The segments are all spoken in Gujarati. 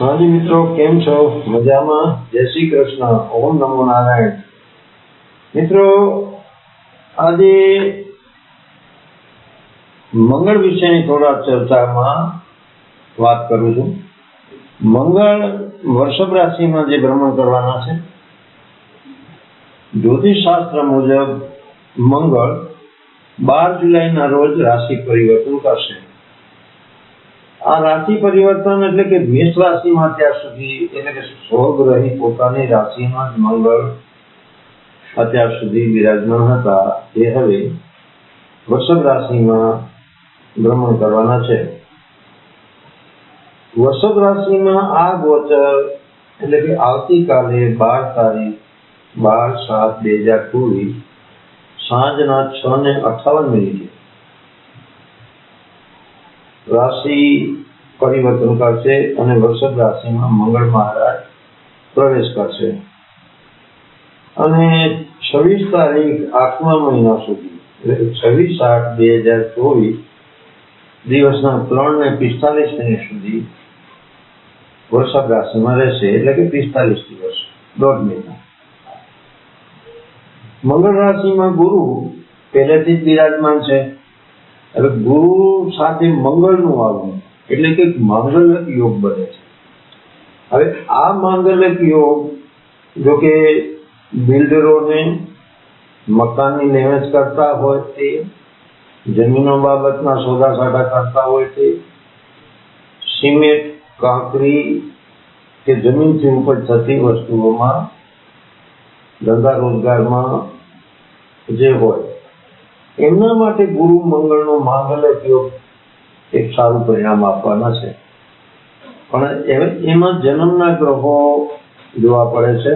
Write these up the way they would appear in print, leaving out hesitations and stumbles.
હાજી મિત્રો, કેમ છો? મજામાં? જય શ્રી કૃષ્ણ. ઓમ નમો નારાયણ. મિત્રો, આજે મંગળ વિશેની થોડા ચર્ચામાં વાત કરું છું. મંગળ વૃષભ રાશિમાં જે ભ્રમણ કરવાના છે, જ્યોતિષ શાસ્ત્ર મુજબ મંગળ 12 જુલાઈના રોજ રાશિ પરિવર્તન કરશે. આ રાશિ પરિવર્તન એટલે કે મેષ રાશિમાં અત્યાર સુધી એટલે કે સ્વગ્રહી પોતાની રાશિમાં જ મંગળ અત્યાર સુધી બિરાજમાન હતા, એ હવે વૃષભ રાશિમાં ભ્રમણ કરવાના છે. વૃષભ રાશિમાં આ ગોચર એટલે કે આવતીકાલે 12 તારીખ 12/7/2024 સાંજના 6:58 રાશિ પરિવર્તન કરશે અને વૃષભ રાશિમાં મંગળ મહારાજ પ્રવેશ કરશે અને 26 તારીખ 8મા મહિના સુધી એટલે 26/8/2024 દિવસના 3:45 સુધી વૃષભ રાશિમાં રહેશે, એટલે કે 45 દિવસ, 1.5 મહિના. મંગળ રાશિમાં ગુરુ પહેલેથી જ બિરાજમાન છે. હવે ગુરુ સાથે મંગળનું આવવું એટલે કે માંગલ્યક યોગ બને છે. હવે આ માંગલ્યક યોગ જો કે બિલ્ડરોને મકાનની લેવેચ કરતા હોય તે, જમીનો બાબતના સોદા સાડા કરતા હોય તે, સિમેન્ટ, કાંકરી કે જમીનથી ઉપર થતી વસ્તુઓમાં ધંધા રોજગારમાં જે હોય એમના માટે ગુરુ મંગળનો માંગલ્યક યોગ એક સારું પરિણામ આપવાના છે. પણ એમાં જન્મના ગ્રહો જોવા પડે છે.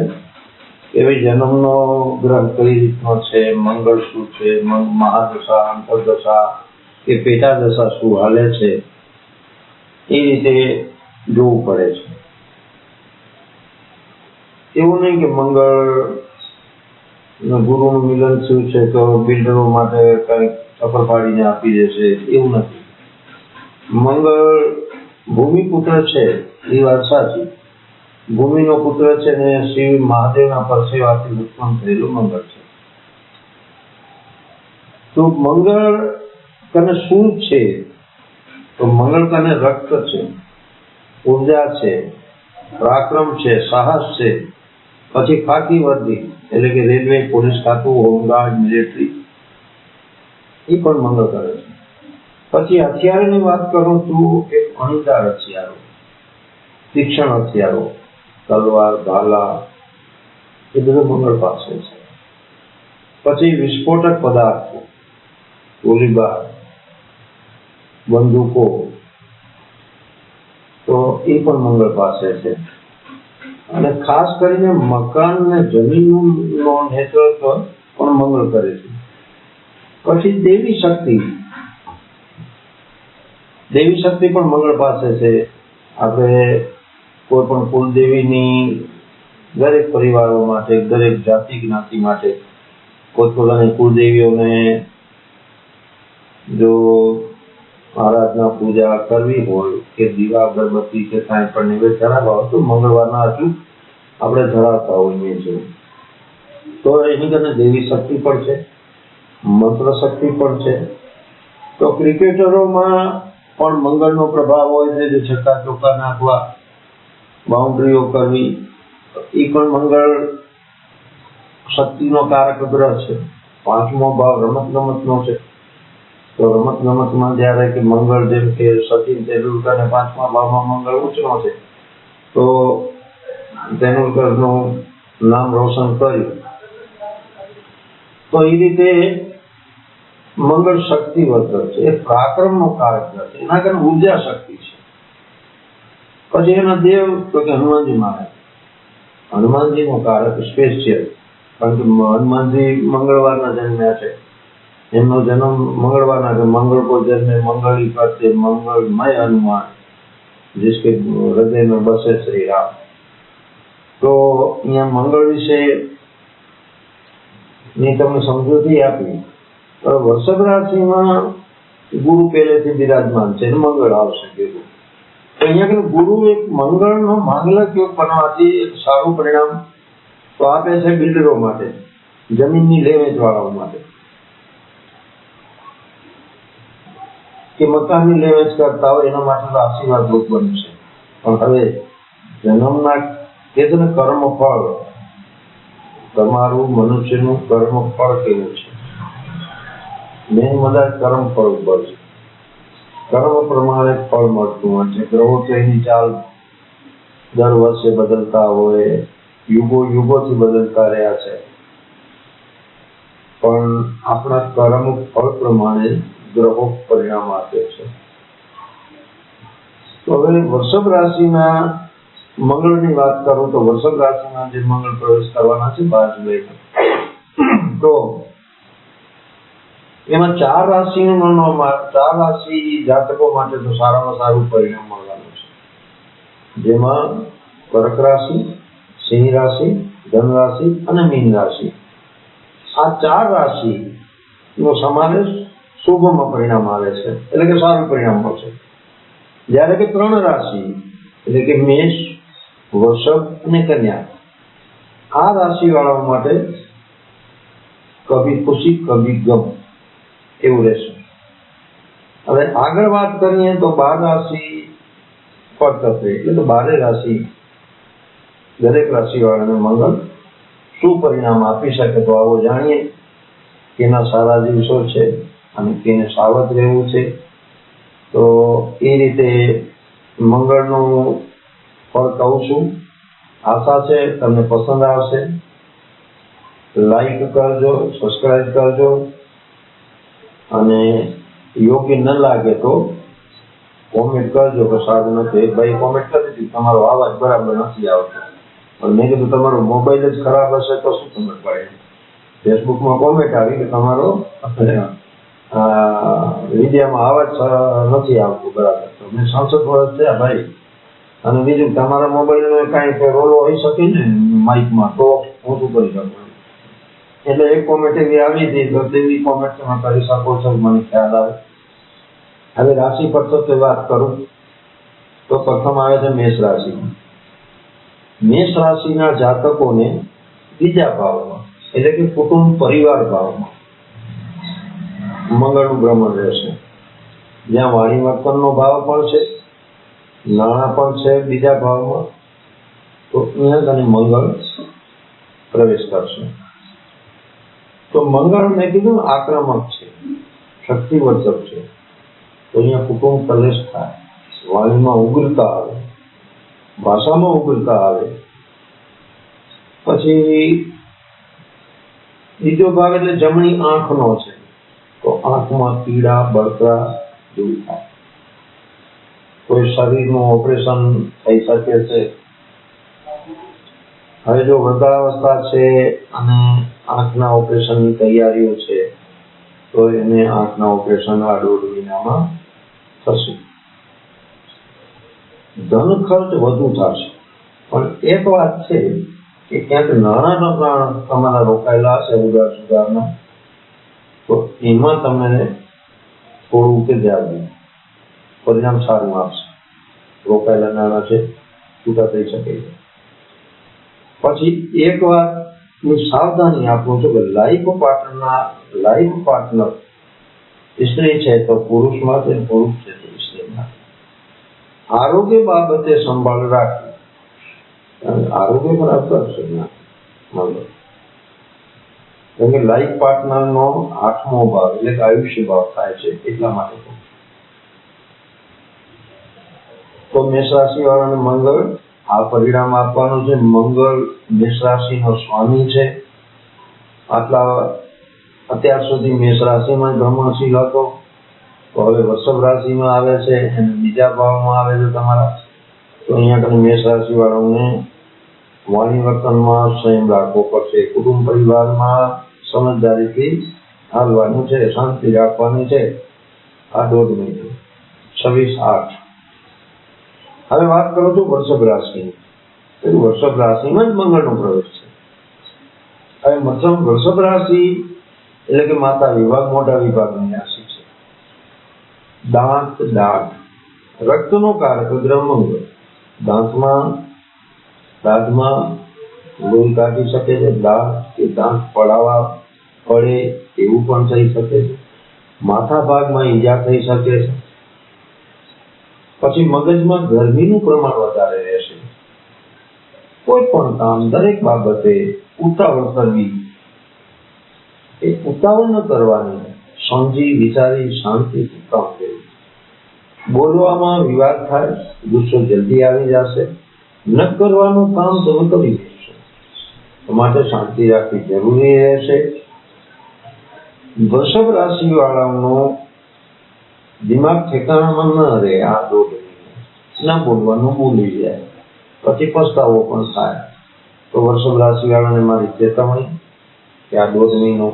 એવી જન્મનો ગ્રહ કઈ રીતનો છે, મંગળ શું છે, મહાદશા, અંતરદશા કે પેટા દશા શું હાલે છે, એ રીતે જોવું પડે છે. એવું નહીં કે મંગળ ગુરુનું મિલન શું છે તો બિલ્ડરો માટે કંઈક સફળ પાડીને આપી દેશે, એવું નથી. મંગળ ભૂમિપુત્ર છે, એ વાત સાચી. ભૂમિનો પુત્ર છે ને શ્રી મહાદેવના પરસેવાથી ઉત્પન્ન થયેલું મંગળ છે. તો મંગળ કને શું છે? તો મંગળ કને રક્ત છે, ઉર્જા છે, પરાક્રમ છે, સાહસ છે, પછી ખાકી વર્દી એટલે કે રેલવે, પોલીસ ખાતું, હોમગાર્ડ, મિલિટરી, એ પણ મંગળ કરે છે. પછી હથિયારોની વાત કરું તો એક અણીદાર હથિયારો, તીક્ષ્ણ હથિયારો, તલવાર, ભાલા, એ બધું મંગળ પાસે છે. પછી વિસ્ફોટક પદાર્થો, ગોળીબાર, બંદૂકો, તો એ પણ મંગળ પાસે છે. અને ખાસ કરીને મકાન અને જમીનનું નેતૃત્વ પણ મંગળ કરે છે. પછી દેવી શક્તિ પણ મંગળ પાસે છે. આપણે કોઈ પણ કુલદેવીની દરેક પરિવારો માટે, દરેક જાતિ જ્ઞાતિ માટે પોતપોતાની કુલદેવીઓને જો આરાધના પૂજા કરવી હોય કે દીવા અગરબત્તી કે કાંઈ પણ નિવેદ ધરાવવા હોય તો મંગળવારના અચૂક આપણે ધરાવતા હોઈએ છીએ. તો એની કરીને દેવી શક્તિ પણ છે, મંત્ર શક્તિ પણ છે. તો ક્રિકેટરોમાં પણ મંગળનો પ્રભાવ હોય છે, જે છક્કા ચોક્કા નાખવા, બાઉન્ડ્રીઓ કરવી, એ પણ મંગળ શક્તિનો કારક ગ્રહ છે. 5મો ભાવ રમત ગમતનો છે. તો રમત ગમતમાં જ્યારે કે મંગળ, જેમ કે સચિન તેંડુલકરને 5મા ભાવમાં મંગળ ઉચ્ચનો છે, તો તેંડુલકરનું નામ રોશન કર્યું. તો એ રીતે મંગળ શક્તિવર્ધક છે, એ પરાક્રમનો કારક છે, એના કારણે ઉર્જા શક્તિ છે. પછી એના દેવ તો કે હનુમાનજી મહારાજ, હનુમાનજીનો કારક સ્પેશિયલ, કારણ કે હનુમાનજી મંગળવારના જન્મ્યા છે. એમનો જન્મ મંગળવારના છે. મંગળ કો જન્મે મંગળી કરતે મંગળમય હનુમાન, जिसके हृदय में बसे श्री राम. તો અહીંયા મંગળ વિશે ની તમને સમજૂતી આપી. વૃષભ રાશિમાં ગુરુ પહેલેથી બિરાજમાન છે, મંગળ આવશે ભેગું. તો અહીંયા ગુરુ એક મંગળનો માંગલક યોગ બનાવવાથી એક સારું પરિણામ તો આપે છે બિલ્ડરો માટે, જમીનની લે વેચવાળાઓ માટે, કે મકાનની લે વેચ કરતા હોય એના માટે તો આશીર્વાદ રૂપ બન્યું છે. પણ હવે જન્મના કે છે ને કર્મ ફળ, તમારું મનુષ્યનું કર્મ ફળ કેવું છે, મેન બધા કર્મ ફળ ઉપર છે. કર્મ પ્રમાણે ફળ મળતું હોય છે. ગ્રહો તો એની ચાલ દર વર્ષે બદલતા હોય, યુગોથી બદલતા રહ્યા છે, પણ આપણા કર્મ ફળ પ્રમાણે ગ્રહો પરિણામ આપે છે. તો હવે વૃષભ રાશિના મંગળની વાત કરું તો વૃષભ રાશિમાં જે મંગળ પ્રવેશ કરવાના છે 12 જુલાઈ, તો એમાં 4 રાશિ જાતકો માટે તો સારામાં સારું પરિણામ મળવાનું છે, જેમાં કર્ક રાશિ, સિંહ રાશિ, ધન રાશિ અને મીન રાશિ, આ 4 રાશિ નો સમાવેશ શુભમાં પરિણામ આવે છે, એટલે કે સારું પરિણામ મળશે. જ્યારે કે 3 રાશિ એટલે કે મેષ, વૃષભ અને કન્યા, આ રાશિ વાળાઓ માટે કભી ખુશી કભી ગમ એવું રહેશે. હવે આગળ વાત કરીએ તો 12 રાશિ પર તત્વે એટલે તો 12 રાશિ દરેક રાશિ વાળાને મંગળ શું પરિણામ આપી શકે, તો આવો જાણીએ કેના સારા દિવસો છે અને કેને સાવધ રહેવું છે. તો એ રીતે મંગળનું ફળ કહું છું. આશા છે તમને પસંદ આવશે. લાઈક કરજો, સબસ્ક્રાઇબ કરજો, અને યોગ્ય ન લાગે તો કોમેન્ટ કરજો કે સારું નથી. એક ભાઈ કોમેન્ટ કરી દીધી તમારો અવાજ બરાબર નથી આવતો, પણ મેં કીધું તમારો મોબાઈલ જ ખરાબ હશે તો શું ખબર પડે. ફેસબુકમાં કોમેન્ટ આવી કે તમારો વિડીયોમાં અવાજ નથી આવતો બરાબર. તો મેં 66 વર્ષ થયા ભાઈ, અને બીજું તમારા મોબાઈલનો કાંઈ રોલો હોઈ શકે ને માઇકમાં, તો હું શું કરી શકું. એટલે એક કોમેન્ટ એવી આવી હતી, તો તેવી કોમેન્ટ તમે કરી શકો છો, મને ખ્યાલ આવે. હવે રાશિ પર તો વાત કરું તો પ્રથમ આવે છે મેષ રાશિ. મેષ રાશિના જાતકોને બીજા ભાવમાં એટલે કે કુટુંબ પરિવાર ભાવમાં મંગળનું ભ્રમણ રહેશે, જ્યાં વાણી વર્તનનો ભાવ પણ છે, નાણાં પણ છે બીજા ભાવમાં, તો અહીંયા તને મંગળ પ્રવેશ કરશે. તો મંગળ મેં કીધું આક્રમક છે, શક્તિવર્ધક છે, તો અહીંયા કુટુંબ કલેશ થાય, વાણીમાં ઉગ્રતા આવે, ભાષામાં ઉગ્રતા આવે. પછી બીજો ભાગ એટલે જમણી આંખનો છે, તો આંખમાં પીડા બળતરા જેવું થાય. કોઈ શરીરનું ઓપરેશન થઈ શકે છે. હવે જો વૃદ્ધાવસ્થા છે અને આંખના ઓપરેશનની તૈયારીઓ છે, તો એને આંખના ઓપરેશન આ 1.5 મહિનામાં થશે. ધન ખર્ચ વધુ થશે, પણ એક વાત છે કે ક્યાંક નાણાં તમારા રોકાયેલા હશે ઉધાર સુધારના, તો એમાં તમને થોડું ઉકેલ પરિણામ સારું આપશે. રોકાયેલા નાણાં છે છૂટા થઈ શકે છે. પછી એક વાતની સાવધાની આપું છું કે લાઈફ પાર્ટનર સ્ત્રી છે તો પુરુષ માટે, પુરુષ છે તો સ્ત્રી માટે આરોગ્ય બાબતે સંભાળ રાખવી. આરોગ્ય ખરાબ કરશે ના મંગળ, કેમ કે લાઈફ પાર્ટનરનો 8મો ભાવ એટલે કે આયુષ્ય ભાવ થાય છે, એટલા માટે. તો મેષ રાશિ વાળાને મંગળ આ પરિણામ આપવાનું છે. મંગળ મેષ રાશિનો સ્વામી છે. અત્યાર સુધી મેષ રાશિમાં ભ્રમણશીલ હતો, તો હવે વૃષભ રાશિમાં આવે છે અને બીજા ભાવમાં આવે છે તમારા. તો અહીંયા કને મેષ રાશિ વાળાઓને વાણી વર્તનમાં સંયમ રાખવો પડશે. કુટુંબ પરિવારમાં સમજદારીથી હાલવાનું છે, શાંતિ રાખવાની છે. આ 1.5 મહિનો 26/8. હવે વાત કરું છું વૃષભ રાશિની. વૃષભ રાશિમાં જ મંગળનો પ્રવેશ છે. હવે વૃષભ રાશિ એટલે કે માતા વિભાગ, મોટા વિભાગની રાશિ છે. દાંત, દાઢ રક્તનો કારક ગ્રહ મંગળ દાંતમાં લોહી કાઢી શકે છે, દાંત પડાવવા પડે એવું પણ થઈ શકે છે, માથા ભાગમાં ઈજા થઈ શકે છે. પછી મગજમાં ગરમીનું પ્રમાણ વધારે રહેશે. કોઈ પણ કામ, દરેક બાબતે ઉતાવળ કરવી, એ ઉતાવળ ન કરવાની, સમજી વિચારી શાંતિથી કામ કરવું. બોલવામાં વિવાદ થાય, ગુસ્સો જલ્દી આવી જશે, ન કરવાનું કામ તમે કરી દેશો. માટે શાંતિ રાખવી જરૂરી રહેશે. વૃષભ રાશિ વાળાનો દિમાગ ઠેકાણામાં ન રહે. આ 2 મહિના ના બોલવાનું બોલી જાય, પછી પસ્તાવો પણ થાય. તો વૃષભ રાશિ વાળાને મારી ચેતવણી કે આ 2 મહિનો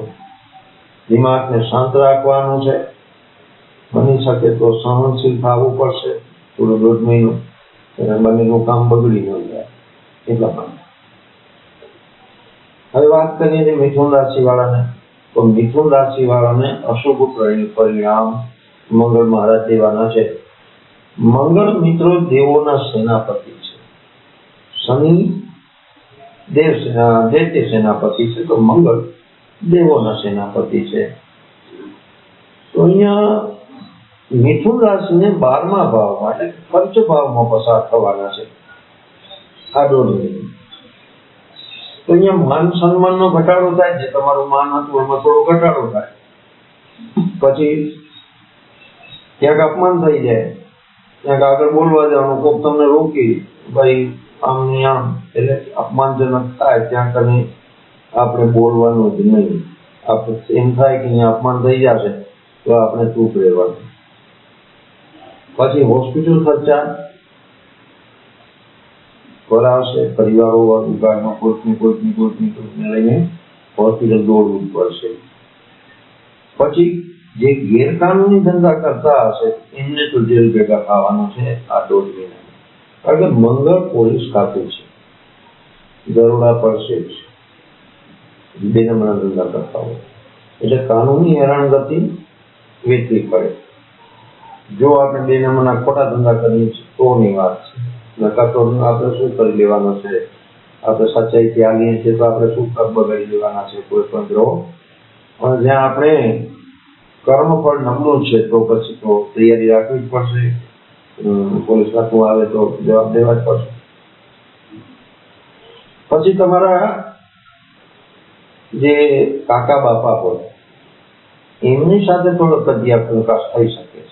દિમાગને શાંત રાખવાનું છે. બની શકે તો સહનશીલ થવું પડશે થોડો 1.5 મહિનો, બંનેનું કામ બગડી ન જાય એટલા માટે. હવે વાત કરીએ મિથુન રાશિ વાળાને, તો મિથુન રાશિ વાળાને અશુભ પરિણામ મંગળ મહારાજ દેવાના છે. મંગળ મિત્રો દેવોના સેનાપતિ છે. શનિ દૈત્ય સેનાપતિ છે, તો મંગળ દેવોના સેનાપતિ છે. તો અહીંયા મિથુન રાશિને 12મા ભાવમાં એટલે ખર્ચ ભાવમાં પસાર થવાના છે આ 1.5 મહિનો. તો અહીંયા માન સન્માનનો ઘટાડો થાય છે. તમારું માન હતું એમાં થોડો ઘટાડો થાય. પછી ક્યાંક અપમાન થઈ જાય, ક્યાંક આગળ બોલવા જવાનું, કોક તમને રોકી, ભાઈ આમ ને આમ, એટલે અપમાનજનક થાય ત્યાં કને આપણે બોલવાનું જ નહીં. આપણે એમ થાય કે અહીંયા અપમાન થઈ જશે તો આપણે ચૂપ રહેવાનું. પછી હોસ્પિટલ ખર્ચા કરાવશે. પરિવારો ઉગાડમાં કોઈકને લઈને હોસ્પિટલ દોડવું પડશે. પછી જે ગેરકાનૂની ધંધા કરતા હશે એમને તો જેલ ભેગા થવાનું છે આ 1.5 મહિના. કારણ કે મંગળ પોલીસ ખાતું છે, દરોડા પડશે જ બેનમણા ધંધા કરતા હોય, એટલે કાનૂની હેરાનગતિ વેચવી પડે. જો આપણે બેનમણા ખોટા ધંધા કરીએ તોની વાત છે, નકર તો આપણે શું કરી લેવાનું છે? આપણે સચ્ચાઈ ત્યાગીએ છીએ તો આપણે શું બગાડી લેવાના છે કોઈ પણ ગ્રહો? અને જ્યાં આપણે કર્મફળ નબળું છે તો પછી તો તૈયારી રાખવી જ પડશે. પોલીસ ખાતું આવે તો જવાબ દેવા જ પડશે. પછી તમારા જે કાકા બાપા હોય એમની સાથે થોડો કદિયા પ્રકાશ થઈ શકે છે.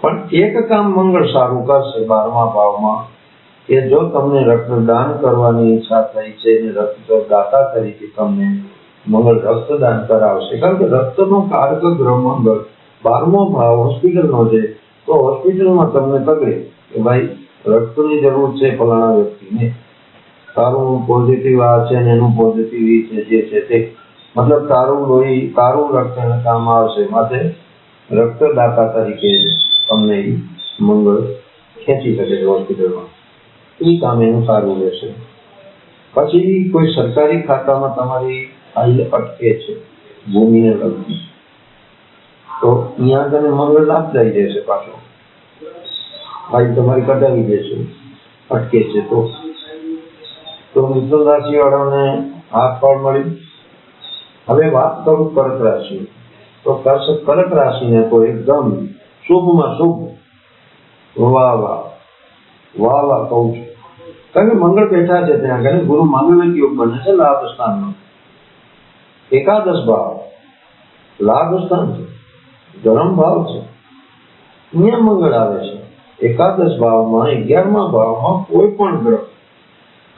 પણ એક કામ મંગળ સારું કરશે 12મા ભાવમાં, કે જો તમને રક્તદાન કરવાની ઈચ્છા થઈ છે અને રક્તદાતા તરીકે તમને મંગળ રક્તદાન કરાવશે. કારણ કે રક્તનો કારક ગ્રહ મંગળ 12મો ભાવ હોસ્પિટલનો છે, તો હોસ્પિટલમાં તમને તકડે કે ભાઈ રક્તની જરૂર છે ફલાણા વ્યક્તિને, તારું પોઝિટિવ આ છે ને એનું પોઝિટિવ છે જે છે તે, મતલબ તારું લોહી તારું રક્ત કામ આવશે. માટે રક્તદાતા તરીકે તમને મંગળ ખેંચી શકે છે હોસ્પિટલમાં. એ કામ એનું સારું રહેશે. પછી કોઈ સરકારી ખાતામાં તમારી ફાઇલ અટકે છે ભૂમિને લગતી, તો અહીંયા આગળ મંગળ લાભદાયી રહેશે. પાછો ફાઇલ તમારી કઢાવી દેશે, અટકે છે તો મિથુન રાશિ વાળાને હાથ ફળ મળ્યું. હવે વાત કરું કર્ક રાશિ, તો કર્ક રાશિને તો એકદમ શુભમાં શુભ, વાહ વાહ વાહ વાહ કહું છું. કારણ કે મંગળ બેઠા છે ત્યાં આગળ, ગુરુ માંગલિક યોગ બને છે લાભ સ્થાનનો. 11 ભાવ લાભ સ્થાન છે, ધર્મ ભાવ છે, અહીંયા મંગળ આવે છે. 11 ભાવમાં 11મા ભાવમાં કોઈ પણ ગ્રહ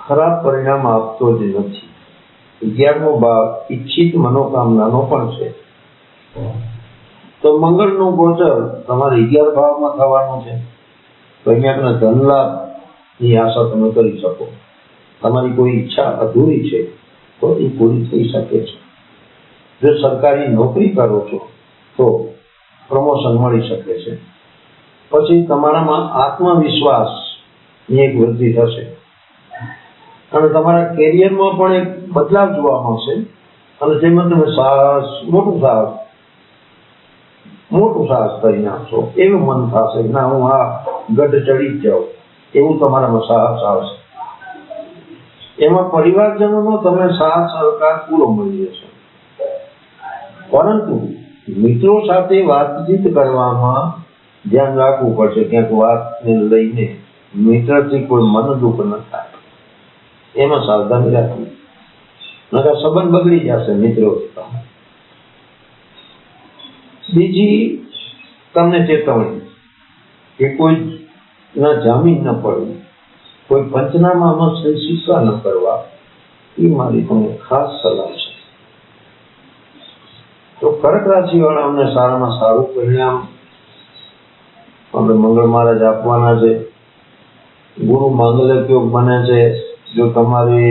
ખરાબ પરિણામ આપતો જ નથી. 11મો ભાવ ઈચ્છિત મનોકામનાનો પણ છે. તો મંગળનું ગોચર તમારે 11 ભાવમાં થવાનું છે. તો અહીંયા ધન લાભની આશા તમે કરી શકો. તમારી કોઈ ઈચ્છા અધૂરી છે તો એ પૂરી થઈ શકે છે. જો સરકારી નોકરી કરો છો તો પ્રમોશન મળી શકે છે. પછી તમારામાં આત્મવિશ્વાસની એક વૃદ્ધિ થશે અને તમારા કેરિયરમાં પણ એક બદલાવ જોવા મળશે. અને જેમાં તમે મોટું સાહસ મોટું સાહસ કરી નાખશો, એવું મન થશે ના હું આ ગઢ ચડી જ જાઉં, એવું તમારામાં સાહસ આવશે. એમાં પરિવારજનોનો તમને સાથ સહકાર પૂરો મળી જશે. પરંતુ મિત્રો સાથે વાતચીત કરવામાં ધ્યાન રાખવું પડશે, ક્યાંક વાતને લઈને મિત્રથી કોઈ મન દુઃખ ન થાય, એમાં સાવધાની રાખવી, નકર સંબંધ બગડી જશે મિત્રો. બીજી તમને ચેતવણી કે કોઈ ના જામીન ન પડવું, કોઈ પંચનામામાં સહી સિક્કા ન કરવા, એ મારી તમને ખાસ સલાહ છે. તો કર્ક રાશિ વાળાઓને સારામાં સારું પરિણામ આપણે મંગળ મહારાજ આપવાના છે. ગુરુ માંગલ્યક યોગ બને છે. જો તમારે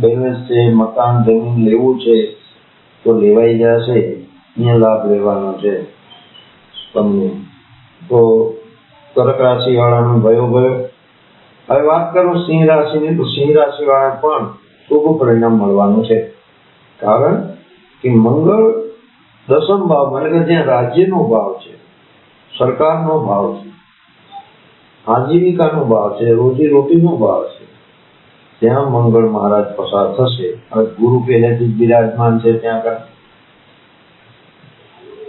બેલેન્સ છે, મકાન જમીન લેવું છે તો લેવાઈ જશે, અહીંયા લાભ લેવાનો છે તમને. તો કર્ક રાશિ વાળાનો ભયો. હવે વાત કરું સિંહ રાશિની, તો સિંહ રાશિ વાળા પણ શુભ પરિણામ મળવાનું છે. કારણ કે મંગળ દસમ ભાવ એટલે કે જ્યાં રાજ્યનો ભાવ છે, સરકારનો ભાવ છે, આજીવિકાનો ભાવ છે, રોજી રોટીનો ભાવ છે, ત્યાં મંગળ મહારાજ પસાર થશે. હવે ગુરુ પહેલેથી જ બિરાજમાન છે ત્યાં આગળ,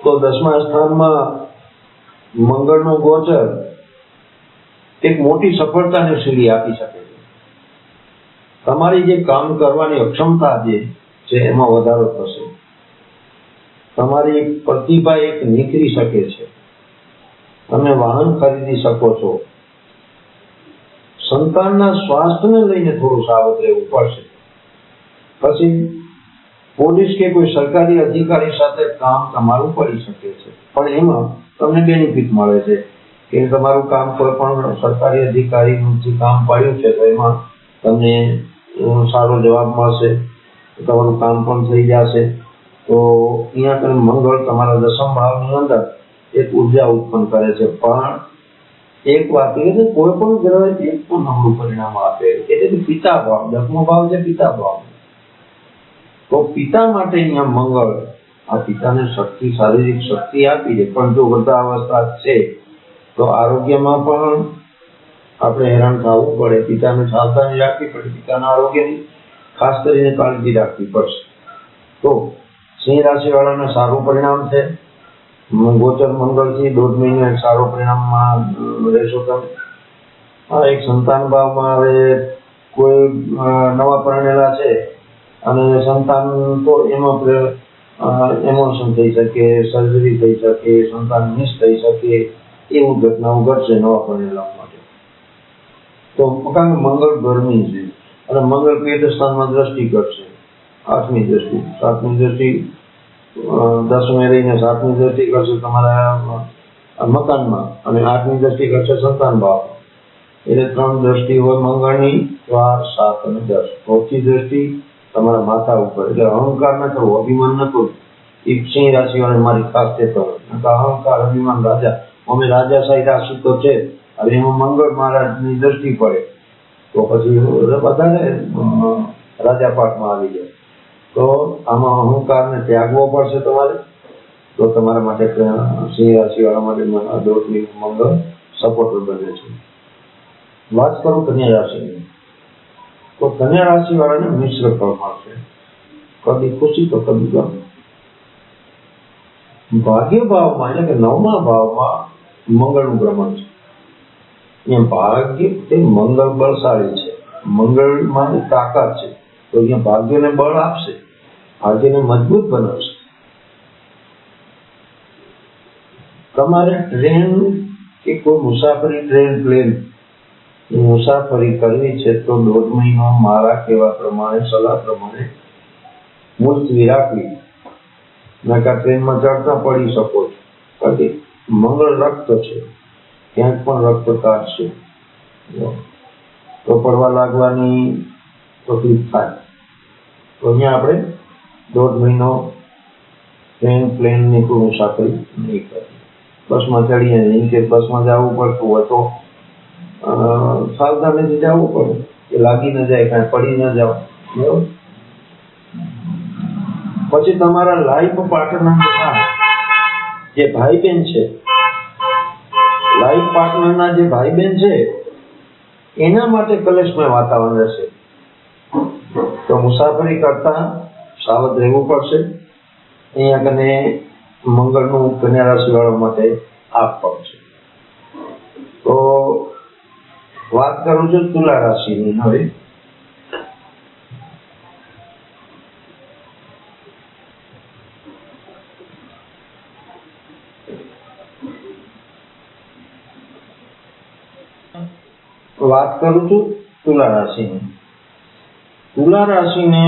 તો 10મા સ્થાનમાં મંગળનો ગોચર એક મોટી સફળતાની સીડી આપી શકે છે. તમારી જે કામ કરવાની અક્ષમતા જે છે એમાં વધારો થશે. તમારી પ્રતિભા એક નીકળી શકે છે. તમે વાહન ખરીદી શકો છો. સંતાનના સ્વાસ્થ્યને લઈને થોડું સાવધ રહેવું પડશે. પછી પોલીસ કે કોઈ સરકારી અધિકારી સાથે કામ તમારું પડી શકે છે, પણ એમાં તમને બેનિફિટ મળે છે કે તમારું કામ કોઈ પણ સરકારી અધિકારીનું જે કામ પડ્યું છે તો એમાં તમને સારો જવાબ મળશે, તમારું કામ પણ થઈ જશે. તો અહીંયા તમે મંગળ તમારા દસમ ભાવની અંદર એક ઉર્જા ઉત્પન્ન કરે છે. પણ એક વાત એ છે, કોઈ પણ ગ્રહ એક તો નબળું પરિણામ આપે, એટલે પિતા ભાવ, 10મો ભાવ છે પિતા ભાવ. તો પિતા માટે અહીંયા મંગળ આ પિતાને શક્તિ, શારીરિક શક્તિ આપી દે, પણ જો વૃદ્ધાવસ્થા છે તો આરોગ્યમાં પણ આપણે હેરાન થવું પડે. પિતાને સાવધાની રાખવી પડે, પિતાના આરોગ્યની ખાસ કરીને કાળજી રાખવી પડશે. તો સિંહ રાશિ વાળાને સારું પરિણામ છે. ગોચર મંગળથી 1.5 મહિનો એક સારો પરિણામમાં રહેશો તમે. એક સંતાન ભાવમાં હવે કોઈ નવા પરણેલા છે અને સંતાન, તો એમાં એમોશન થઈ શકે, સર્જરી થઈ શકે, સંતાન મિસ થઈ શકે, એવું ઘટનાઓ ઘટશે નવા પરણેલા માટે. તો કારણ કે મંગળ ગરમી છે અને મંગળ પેટ સ્થાનમાં દ્રષ્ટિ કરશે, 8મી દ્રષ્ટિ, 7મી દ્રષ્ટિ 10મે રહીને 7મી દ્રષ્ટિ કરશે તમારા મકાનમાં અને 8મી દ્રષ્ટિ કરશે સંતાન ભાવ. એટલે 3 દ્રષ્ટિ હોય મંગળની, 4, 7 અને 10. ચોથી દ્રષ્ટિ તમારા માથા ઉપર. એટલે અહંકાર ન કરવો, અભિમાન ન કરવું. એ સિંહ રાશિ વાળા મારી ખાસ ચેતવણી. અહંકાર, અભિમાન, રાજા, અમે રાજાશાહી રાશિ તો છે, હવે એમાં મંગળ મહારાજની દ્રષ્ટિ પડે તો પછી વધારે રાજાપાટમાં આવી જાય. તો આમાં અહંકારને ત્યાગવો પડશે તમારે. તો તમારા માટે સિંહ રાશિ વાળા માટે મંગળ સપોર્ટર બને છે. વાત કરું કન્યા રાશિની, તો કન્યા રાશિ વાળાને મિશ્ર ફળ મળશે. કદી ખુશી તો કદી ગમ. ભાગ્ય ભાવમાં એટલે કે 9મા ભાવમાં મંગળનું ભ્રમણ છે. અહીંયા ભાગ્ય તે મંગળ બળશાળી છે, મંગળમાં તાકાત છે, તો અહીંયા ભાગ્યને બળ આપશે, ભાગ્યને મજબૂત બનાવશે. તમારે ટ્રેન કે કોઈ મુસાફરી, ટ્રેન, પ્લેન મુસાફરી કરવી છે તો 1.5 મહિનો મારા કહેવા પ્રમાણે, સલાહ પ્રમાણે મુલતવી રાખવી. નકર ટ્રેનમાં ચડતા પડી શકો છો. પછી મંગળ રક્ત છે, ક્યાંક પણ રક્ત કાઢશે તો પડવા લાગવાની તકલીફ થાય. તો અહીંયા આપણે 1.5 મહિનો ટ્રેન, પ્લેનની કોઈ મુસાફરી નહીં કરવી. બસમાં ચડીએ નહીં કે બસમાં જવું પડતું હોય તો સાવધાનીથી જવું પડે કે લાગી ન જાય, કાંઈ પડી ન જાવ. બરોબર. પછી તમારા લાઈફ પાર્ટનર જે ભાઈ બહેન છે, લાઈફ પાર્ટનરના જે ભાઈ બહેન છે, એના માટે કલેશમય વાતાવરણ રહેશે. તો મુસાફરી કરતા સાવધ રહેવું પડશે. અહીંયા કને મંગળનું કન્યા રાશિ વાળા માટે આપ પણ છે. તો વાત કરું છું તુલા રાશિની. હવે વાત કરું છું તુલા રાશિની. તુલા રાશિને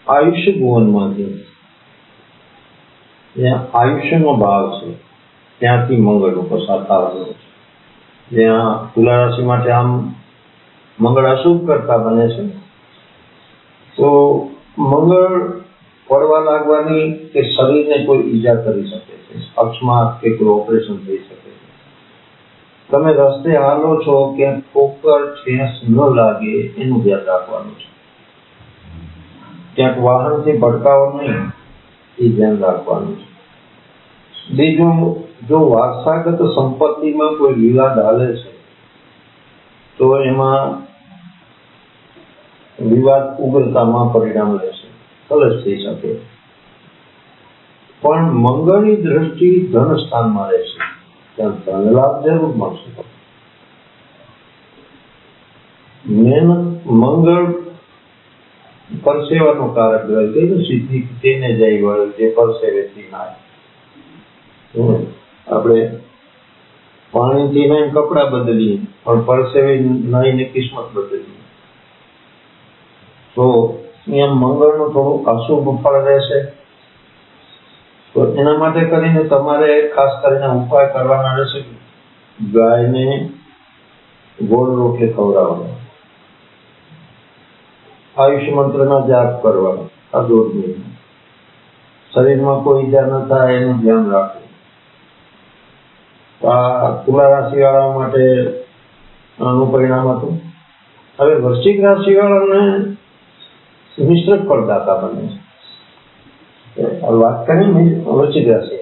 આયુષ્ય ભુવનમાંથી જ્યાં આયુષ્યનો ભાવ છે ત્યાંથી મંગળનું પસાર થવાનું છે. જ્યાં તુલા રાશિ માટે આમ મંગળ અશુભ કરતા બને છે, તો મંગળ પડવા લાગવાની કે શરીરને કોઈ ઈજા કરી શકે છે, અકસ્માત કે કોઈ ઓપરેશન થઈ શકે છે. તમે રસ્તે હાલો છો કે ઠોકર ઠેસ ન લાગે એનું ધ્યાન રાખવાનું છે. ક્યાંક વાહનથી ભટકાવો નહીં એ ધ્યાન રાખવાનું છે. બીજું, જો વારસાગત સંપત્તિમાં કોઈ વિવાદ હાલે છે તો એમાં વિવાદ ઉગ્રતામાં પરિણામ લેશે, કલશ થઈ શકે. પણ મંગળની દ્રષ્ટિ ધન સ્થાનમાં રહેશે, ત્યાં ધન લાભ જરૂર મળશે. મંગળ પરસેવાનો કારક ગ્રહ છે. સિદ્ધિ તેને જઈ વળે જે પરસેવેથી નાય. આપણે પાણીથી નાઈને કપડા બદલીએ પણ પરસેવે નાઈને કિસ્મત બદલીએ. તો અહીંયા મંગળનું થોડું અશુભ ફળ રહેશે. તો એના માટે કરીને તમારે ખાસ કરીને ઉપાય કરવાના રહેશે. ગાયને ગોળ રોટલી ખવડાવવાનો, આયુષ્ય મંત્રના જાપ કરવાનો, આ 2 મહિના શરીરમાં કોઈ ઈજા ન થાય એનું ધ્યાન રાખવું. આ તુલા રાશિ વાળા માટે આનું પરિણામ હતું. હવે વૃશ્ચિક રાશિ વાળાને મિશ્ર ફળદાતા બને છે. વાત કરીએ વૃશ્ચિક રાશિ,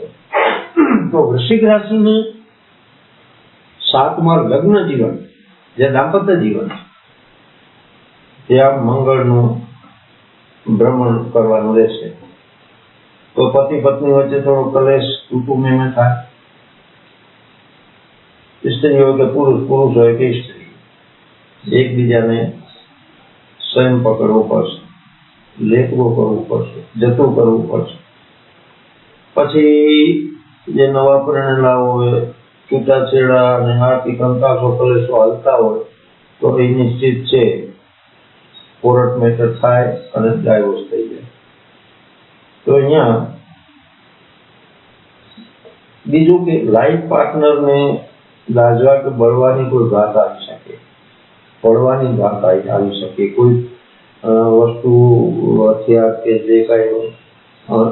તો વૃશ્ચિક રાશિને 7માં લગ્ન જીવન, જે દાંપત્ય જીવન, ત્યાં મંગળનું ભ્રમણ કરવાનું રહેશે. તો પતિ પત્ની વચ્ચે થોડો કલેશ કુટુંબમાં થાય. સ્ત્રી હોય કે પુરુષ, પુરુષ હોય કે સ્ત્રી, એકબીજાને સ્વયં પકડવું પડશે, લેખવું કરવું પડશે, જતું કરવું પડશે. પછી જે નવા પરણેલા હોય, છૂટાછેડા અને આર્થિક અંકાશો કલેશો હાલતા હોય તો એ નિશ્ચિત છે કોર્ટ મેટર થાય અને ડાયવોર્સ થઈ જાય. તો અહીંયા બીજું કે લાઈફ પાર્ટનરને લાજવા કે બળવાની કોઈ ઘાત આવી શકે, પડવાની ઘાત આવી શકે. કોઈ વસ્તુ, હથિયાર કે જે કઈ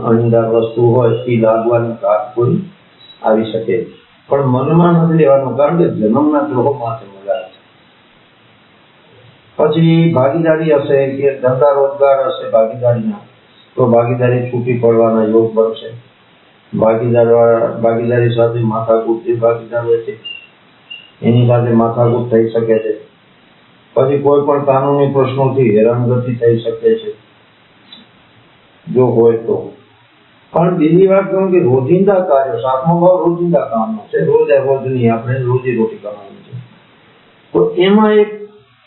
અણીદાર વસ્તુ હોય એ લાગવાની ઘાત કોઈ આવી શકે. પણ મનમાં નથી લેવાનું, કારણ કે જન્મના ગ્રહો માટે મળ્યા છે. પછી ભાગીદારી હશે કે ધંધા રોજગાર હશે ભાગીદારીના, તો ભાગીદારી છૂટી પડવાના યોગ બનશે. ભાગીદારી સાથે માથાકૂટ, જે ભાગીદાર હોય છે એની સાથે માથાકૂટ થઈ શકે છે. પછી કોઈ પણ કાનૂની પ્રશ્નોથી હેરાનગતિ થઈ શકે છે જો હોય તો. પણ બીજી વાત કહું કે રોજિંદા કાર્યો, 7મો ભાવ રોજિંદા કામનો છે, રોજની આપણે રોજી રોટી કમાવાની છે. તો એમાં એક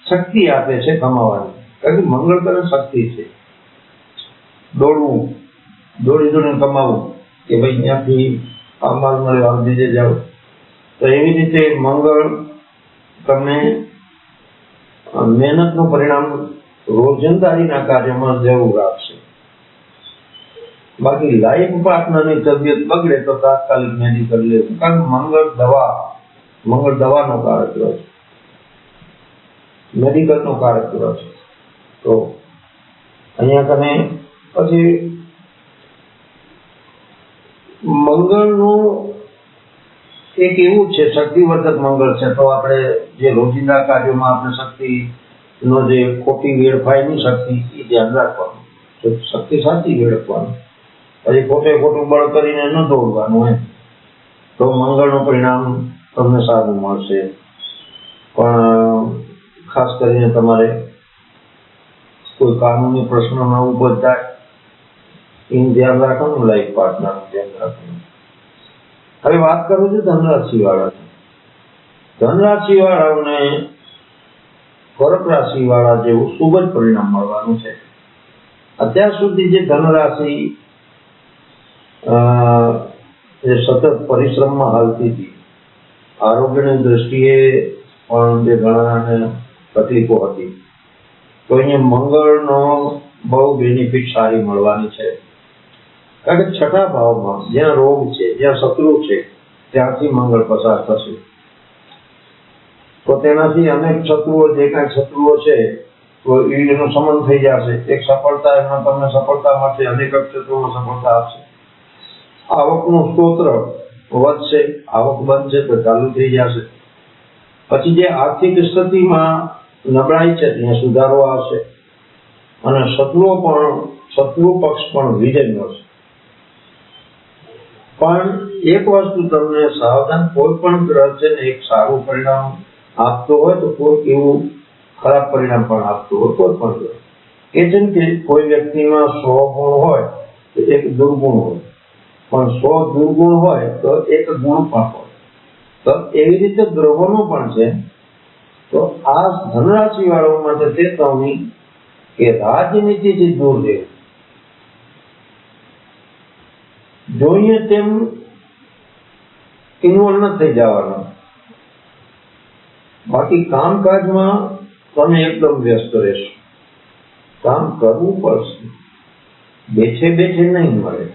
શક્તિ આપે છે કમાવાની, કારણ કે મંગળ કરે શક્તિ છે. દોડવું, દોડીને કમાવું કે ભાઈ ત્યાંથી આ માલ મળ્યો આમ બીજે જાઓ. તો એવી રીતે મંગળ તમને મહેનતનું પરિણામ રોજંદારીના કાર્યમાં જરૂર આપશે. બાકી લાઈફ પાર્ટનરની તબિયત બગડે તો તાત્કાલિક મેડિકલ લેવું, કારણ મંગળ દવાનો કારક ગ્રહ છે, મેડિકલનો કારક ગ્રહ છે. તો અહીંયા કને પછી મંગળનું એક એવું છે, શક્તિવર્ધક મંગળ છે. તો આપણે જે રોજિંદા કાર્યોમાં આપણે શક્તિનો જે ખોટી વેડફાય ની શક્તિ એ ધ્યાન રાખવાનું, શક્તિ સાચી વેડફવાનું. પછી ખોટું બળ કરીને ન દોડવાનું એમ, તો મંગળનું પરિણામ તમને સારું મળશે. પણ ખાસ કરીને તમારે કોઈ કાનૂની પ્રશ્ન ન ઉભો થાય એનું ધ્યાન રાખવાનું, લાઈફ પાર્ટનરનું ધ્યાન રાખવાનું. હવે વાત કરું છું ધનરાશિ વાળાની. ધનરાશિ વાળાઓને કર્ક રાશિ વાળા જેવું શુભ જ પરિણામ મળવાનું છે. અત્યાર સુધી જે ધનરાશિ જે સતત પરિશ્રમમાં હાલતી હતી, આરોગ્યની દ્રષ્ટિએ પણ જે ઘણાને તકલીફો હતી, તો અહીંયા મંગળનો બહુ બેનિફિટ સારી મળવાની છે. કારણ કે છઠ્ઠા ભાવમાં જ્યાં રોગ છે, જ્યાં શત્રુ છે, ત્યાંથી મંગળ પસાર થશે. તો તેનાથી અનેક શત્રુઓ, જે કાંઈ શત્રુઓ છે, તો એનો શમન થઈ જશે. એક સફળતા, એમાં તમને સફળતા મળશે, અનેક ક્ષેત્રોમાં સફળતા આપશે. આવકનું સ્ત્રોત વધશે, આવક બનશે તો ચાલુ થઈ જશે. પછી જે આર્થિક સ્થિતિમાં નબળાઈ છે ત્યાં સુધારો આવશે અને શત્રુ પક્ષ પણ વિજય મળશે. પણ એક વસ્તુ તમને સાવધાન, કોઈ પણ ગ્રહ છે ને એક સારું પરિણામ આપતો હોય તો કોઈ એવું ખરાબ પરિણામ પણ આપતો હોય. કોઈ પણ ગ્રહ એ છે કે કોઈ વ્યક્તિમાં 100 ગુણ હોય તો એક દુર્ગુણ હોય, પણ 100 દુર્ગુણ હોય તો એક ગુણ પણ હોય. તો એવી રીતે ગ્રહોનું પણ છે. તો આ ધનરાશિ વાળાઓ માટે ચેતવણી કે રાજનીતિથી દૂર રહેવું. જોઈએ તેમ ઇન્વોલ્વ ન થઈ જવાનું. બાકી કામકાજમાં તમે એકદમ વ્યસ્ત રહેશો. કામ કરવું પડશે, બેઠે નહીં મળે.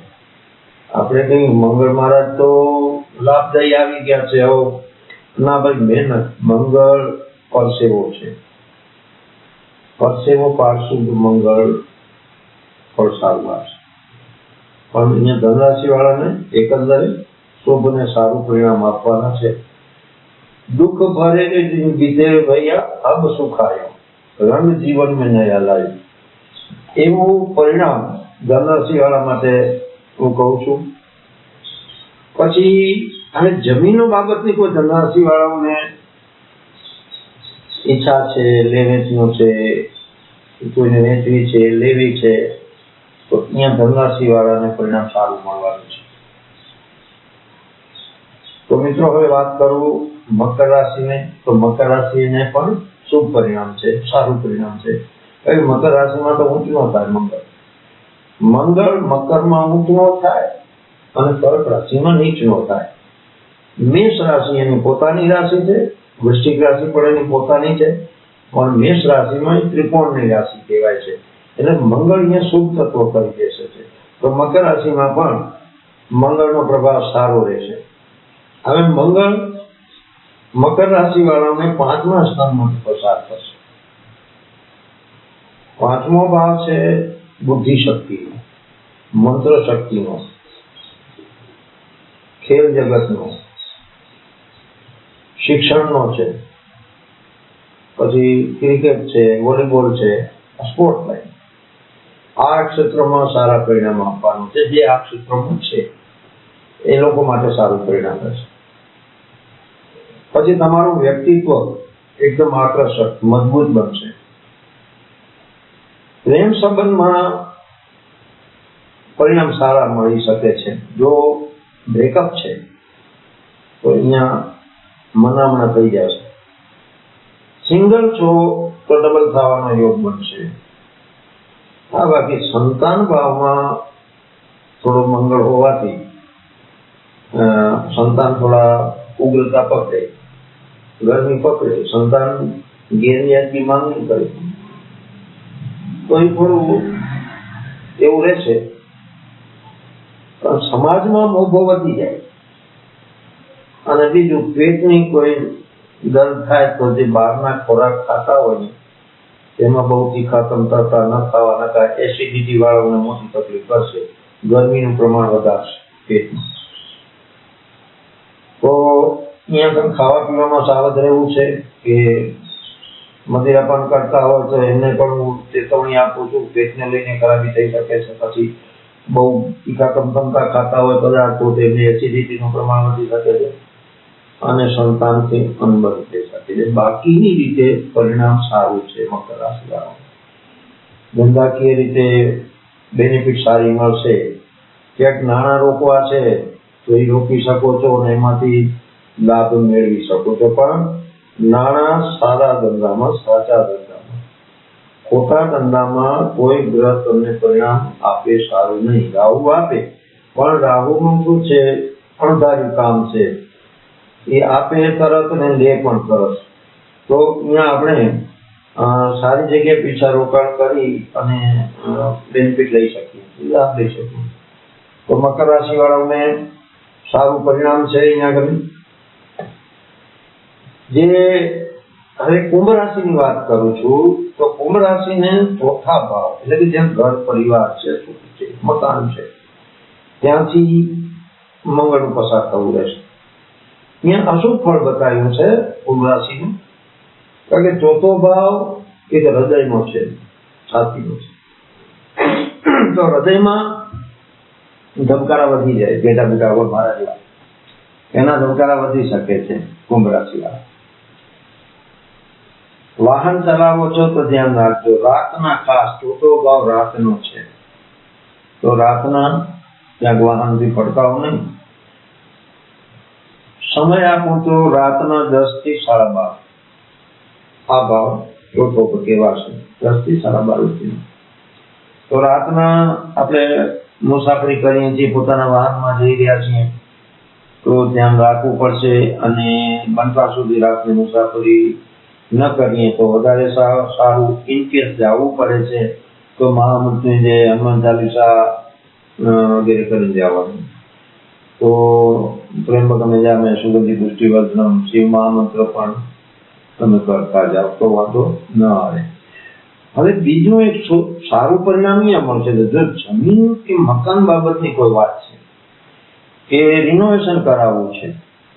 આપણે કઈ મંગળ મહારાજ તો લાભદાયી આવી ગયા છે, હવે ના ભાઈ મહેનત. મંગળ પરસેવો છે, પરસેવો પાડશું તો મંગળ ફળ સારું આપશે. પણ અહીંયા ધનરાશિ વાળાને એકંદરે શુભ ને સારું પરિણામ આપવાના છે. દુઃખ ભરે બીતે ભૈયા અબ સુખાયો, રંગ જીવન મેં નયા લાવ્યું, એવું પરિણામ ધનરાશિ વાળા માટે હું કહું છું. પછી અને જમીનો બાબતની કોઈ ધનરાશિ વાળાઓને ઈચ્છા છે, લે વેચનું છે, કોઈને વેચવી છે, લેવી છે, તો અહીંયા ધનરાશિ વાળાને પરિણામ સારું મળવાનું છે. તો મિત્રો હવે વાત કરું મકર રાશિને. તો મકર રાશિને પણ શુભ પરિણામ છે, સારું પરિણામ છે. મકર રાશિમાં તો ઊંચ ન થાય મંગળ મકરમાં ઊંચ ન થાય અને કર્ક રાશિમાં નીચ ન થાય. મેષ રાશિ એની પોતાની રાશિ છે, વૃશ્ચિક રાશિ પણ એની પોતાની છે, પણ મેષ રાશિમાં ત્રિકોણની રાશિ કહેવાય છે. એટલે મંગળ અહીંયા શુભ તત્વ કરી દેશે છે. તો મકર રાશિમાં પણ મંગળનો પ્રભાવ સારો રહેશે. હવે મંગળ મકર રાશિ વાળાને 5મા સ્થાનમાંથી પસાર થશે. 5મો ભાવ છે બુદ્ધિ શક્તિનો, મંત્ર શક્તિનો, ખેલ જગતનો, શિક્ષણનો છે, પછી ક્રિકેટ છે, વોલીબોલ છે, સ્પોર્ટ લાઈન. આ ક્ષેત્રમાં સારા પરિણામ આપવાનું છે. જે આ ક્ષેત્રમાં છે એ લોકો માટે સારું પરિણામ રહેશે. પછી તમારું વ્યક્તિત્વ એકદમ આકર્ષક, મજબૂત બનશે. પ્રેમ સંબંધમાં પરિણામ સારા મળી શકે છે. જો બ્રેકઅપ છે તો અહીંયા મનામણા થઈ જશે. સિંગલ છો તો ડબલ થવાનો યોગ બનશે. આ બાકી સંતાન ભાવમાં થોડો મંગળ હોવાથી સંતાન થોડા ઉગ્રતા પકડે, ગરમી પકડે, સંતાન ગેરવ્યાજબી માંગણી કરે તો એ થોડું એવું રહેશે. પણ સમાજમાં મોભો વધી જાય. અને બીજું પેટની કોઈ દર્દ થાય તો જે બહારના ખોરાક ખાતા હોય તેમાં બહુ તીખા તમતરતા ન ખાવાના, એસિડિટી વાળાઓને મોટી તકલીફ કરશે. ગરમીનું પ્રમાણ વધારશે પેટમાં. તો અહીંયા પણ ખાવા પીવામાં સાવધ રહેવું છે. કે મદિરાપાન કરતા હોય તો એમને પણ હું ચેતવણી આપું છું, પેટને લઈને ખરાબી થઈ શકે છે. પછી બહુ તીખા કંપનકા ખાતા હોય પદાર્થો તેમને એસિડિટીનું પ્રમાણ વધી શકે છે અને સંતાનથી અનબન થઈ શકે છે. બાકીની રીતે પરિણામ સારું છે મકર રાશિવાળાનું. ધંધાકીય રીતે બેનિફિટ સારી મળશે. ક્યાંક નાણાં રોકવા છે તો એ રોકી શકો છો અને એમાંથી લાભ મેળવી શકો છો. પણ નાણાં સારા ધંધામાં, સાચા ધંધામાં, ખોટા ધંધામાં કોઈ ગ્રહ તમને પરિણામ આપે સારું નહીં. રાહુ આપે, પણ રાહુનું શું છે, અણધાર્યું કામ છે. એ આપે તરત ને લે પણ તરત. તો અહીંયા આપણે સારી જગ્યાએ પૈસા રોકાણ કરી અને બેનિફિટ લઈ શકીએ, લાભ લઈ શકીએ. તો મકર રાશિ વાળાઓને સારું પરિણામ છે અહીંયા આગળ. જે હવે કુંભ રાશિની વાત કરું છું, તો કુંભ રાશિને ચોથા ભાવ એટલે કે જેમ ઘર પરિવાર છે, મકાન છે, ત્યાંથી મંગળ પસાર થવું રહેશે. અહીંયા અશુભ ફળ બતાવ્યું છે કુંભ રાશિનું, કારણ કે ચોથો ભાવ એક હૃદયનો છે, છાતીનો છે. તો હૃદયમાં ધબકારા વધી જાય, બેટા બેટા મારા જેવા એના ધબકારા વધી શકે છે કુંભ રાશિવાળા. વાહન ચલાવો છો તો ધ્યાન રાખજો. રાતના ખાસ ચોથો ભાવ રાતનો છે, તો રાતના ક્યાંક વાહનથી ફટકાવો નહીં. સમય આપું તો રાતના 10 થી 12:30. આ ભાવ ચોથો કહેવાશે, 10 થી 12:30. તો રાતના આપણે મુસાફરી કરીએ છીએ, પોતાના વાહનમાં જઈ રહ્યા છીએ, તો ધ્યાન રાખવું પડશે. અને બનતા સુધી રાતની મુસાફરી ન કરીએ તો વધારે સારું. ઇનકેસ જવું પડે છે તો મહામૃત્યુંજય, હનુમાન ચાલીસા વગેરે કરીને જવાનું. તો ત્રંબકમ યજામહે સુગંધિ પુષ્ટિવર્ધનમ, શિવ મહામંત્ર પણ તમે કરતા જાઓ તો વાંધો ન આવે. હવે બીજું એક સારું પરિણામ અહીંયા મળશે. જો જમીન કે મકાન બાબતની કોઈ વાત છે કે રિનોવેશન કરાવવું છે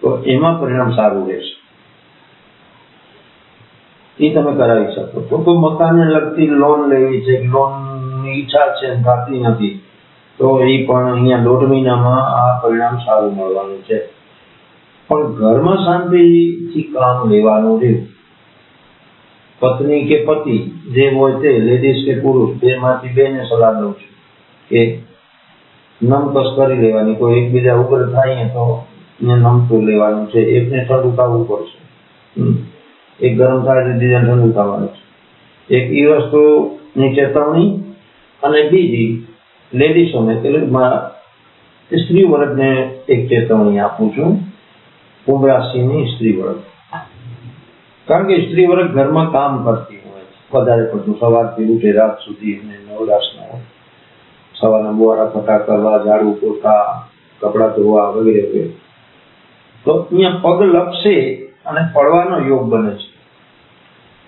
તો એમાં પરિણામ સારું રહેશે, એ તમે કરાવી શકો. તો મકાનને લગતી લોન લેવી છે, લોનની ઈચ્છા છે, થતી નથી, તો એ પણ અહીંયા 1.5 મહિનામાં આ પરિણામ સારું મળવાનું છે. પણ ઘરમાં શાંતિથી કામ લેવાનું રહ્યું. પત્ની કે પતિ જે હોય તે, લેડીઝ કે પુરુષ, બેમાંથી બેને સલાહ દઉં છું કે નમકસ કરી લેવાની. કોઈ એકબીજા ઉગ્ર થાય તો નમતું લેવાનું છે. એકને ઠંડુ થવું પડશે, એક ગરમ થાય તો બીજા ઠંડુ થવાનું છે. એક એ વસ્તુની ચેતવણી. અને બીજી લેડીઝોને એટલે સ્ત્રી વર્ગને એક ચેતવણી આપું છું, કુંભ રાશિની સ્ત્રી વર્ગ. કારણ કે સ્ત્રી વર્ગ ઘરમાં કામ કરતી હોય વધારે પડતું, સવારથી ઉઠે રાત સુધી એને નવરાશ ન હોય. સવારના બુવારા ફટા કરવા, ઝાડુ પોતા, કપડા ધોવા વગેરે વગેરે. તો અહીંયા પગ લપસે અને પડવાનો યોગ બને છે.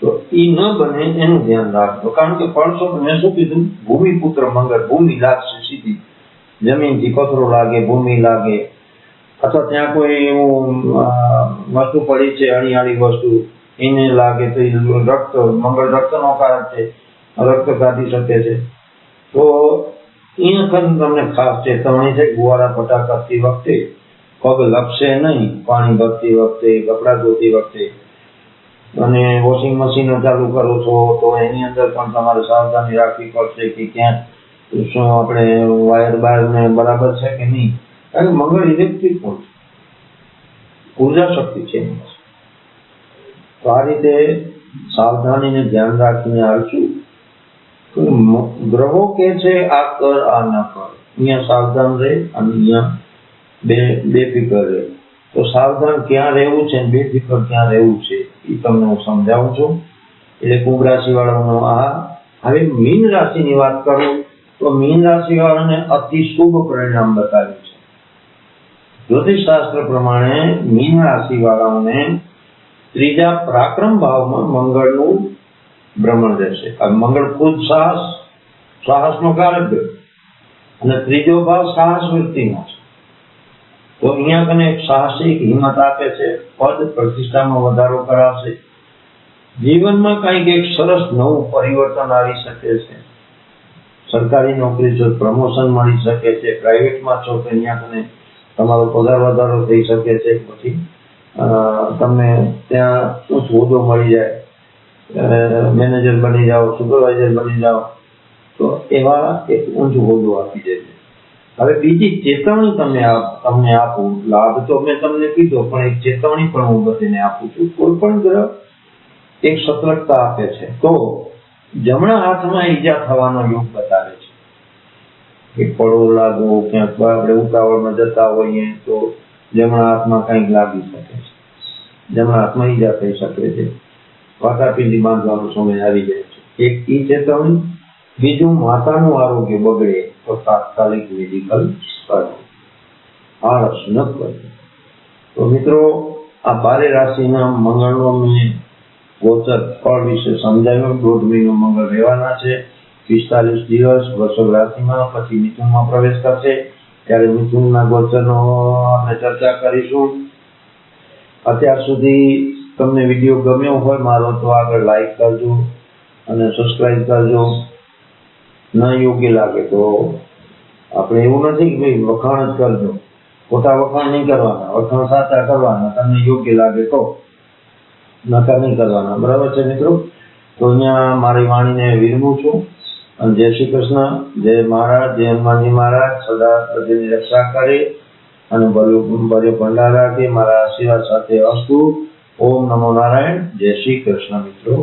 તો એ ન બને એનું ધ્યાન રાખજો. કારણ કે પડશો તો મેં શું કીધું, ભૂમિપુત્ર મંગળ, ભૂમિ લાગશે સીધી, જમીનથી પથરો લાગે, ભૂમિ લાગે, અથવા ત્યાં કોઈ એવું વસ્તુ પડી છે, અણીયાળી વસ્તુ, એને લાગે તો રક્ત, મંગળ રક્તનો કારક છે, રક્ત કાઢી શકે છે. તો અહીંયા તમને ખાસ ચેતવણી છે, ગુવારા ફટા કરતી વખતે પગ લપસે નહીં, પાણી ભરતી વખતે, કપડાં ધોતી વખતે. અને વોશિંગ મશીનો ચાલુ કરો છો તો એની અંદર પણ તમારે સાવધાની રાખવી પડશે કે ક્યાંક શું આપણે વાયર બાયરને બરાબર છે કે નહીં. કારણ કે મંગળ ઇલેક્ટ્રિક પણ છે, ઉર્જા શક્તિ છે. તો આ રીતે સાવધાનીને ધ્યાન રાખીને આવશું. ગ્રહો કે છે આ કર આ ન કર, અહીંયા સાવધાન રહે અને અહીંયા બેફિકર રહે. તો સાવધાન ક્યાં રહેવું છે, બેફિકર ક્યાં રહેવું છે, એ તમને હું સમજાવું છું. એટલે કુંભ રાશિ વાળાનો આ. હવે મીન રાશિની વાત કરું તો મીન રાશિ વાળાને અતિ શુભ પરિણામ બતાવ્યું છે. જ્યોતિષ શાસ્ત્ર પ્રમાણે મીન રાશિ વાળાઓને 3જા પરાક્રમ ભાવમાં મંગળનું ભ્રમણ રહેશે. મંગળ ખુદ સાહસનો કારક, અને 3જો ભાવ સાહસ વૃત્તિનો છે. તો અહીંયા કને એક સાહસિક હિંમત આપે છે, પદ પ્રતિષ્ઠામાં વધારો કરાવશે. જીવનમાં કંઈક એક સરસ નવું પરિવર્તન આવી શકે છે. સરકારી નોકરી છો પ્રમોશન મળી શકે છે, પ્રાઇવેટમાં છો તો અહીંયા કને તમારો પગાર વધારો થઈ શકે છે, પછી તમને ત્યાં ઊંચો હોદ્દો મળી જાય, મેનેજર બની જાઓ, સુપરવાઇઝર બની જાઓ, તો એવા એક ઊંચો હોદ્દો આપી દે છે. હવે બીજી ચેતવણી તમને આપું, લાભ તો મેં તમને કીધો, પણ એક ચેતવણી પણ હું બધાને આપું છું. કોઈ પણ ગ્રહ એક સતર્કતા આપે છે, તો જમણા હાથમાં ઈજા થવાનો યોગ બતાવે છે. કે પડો લાગવો, ક્યાંક આપણે ઉતાવળમાં જતા હોઈએ તો જમણા હાથમાં કંઈક લાગી શકે છે, જમણા હાથમાં ઈજા થઈ શકે છે, વાટાપીંડી બાંધવાનો સમય આવી જાય છે. એક ઈ ચેતવણી. બીજું, માતાનું આરોગ્ય બગડે તો તાત્કાલિક મેડિકલ કરવું, આળસ ન કરવું. તો મિત્રો, આ 12 રાશિના મંગળનો મેં ગોચર ફળ વિશે સમજાવ્યું. 1.5 મહિનો મંગળ રહેવાના છે, 45 દિવસ વૃષભ રાશિમાં, પછી મિથુનમાં પ્રવેશ કરશે. ત્યારે મિથુનના ગોચરનો આપણે ચર્ચા કરીશું. અત્યાર સુધી તમને વિડીયો ગમ્યો હોય મારો તો આગળ લાઈક કરજો અને સબસ્ક્રાઇબ કરજો. ન યોગ્ય લાગે તો આપણે એવું નથી કે ભાઈ વખાણ જ કરજો, ખોટા વખાણ નહીં કરવાના, વખાણ સાચા કરવાના. તમને યોગ્ય લાગે તો, નકર નહીં કરવાના. બરાબર છે મિત્રો? તો અહીંયા મારી વાણીને વિરમું છું. અને જય શ્રી કૃષ્ણ, જય મહારાજ, જય હનુમાનજી મહારાજ. સદા પ્રજાની રક્ષા કરે અને ભર્યો ભંડાર રાખે. મારા આશીર્વાદ સાથે અસ્તુ. ઓમ નમો નારાયણ. જય શ્રી કૃષ્ણ મિત્રો.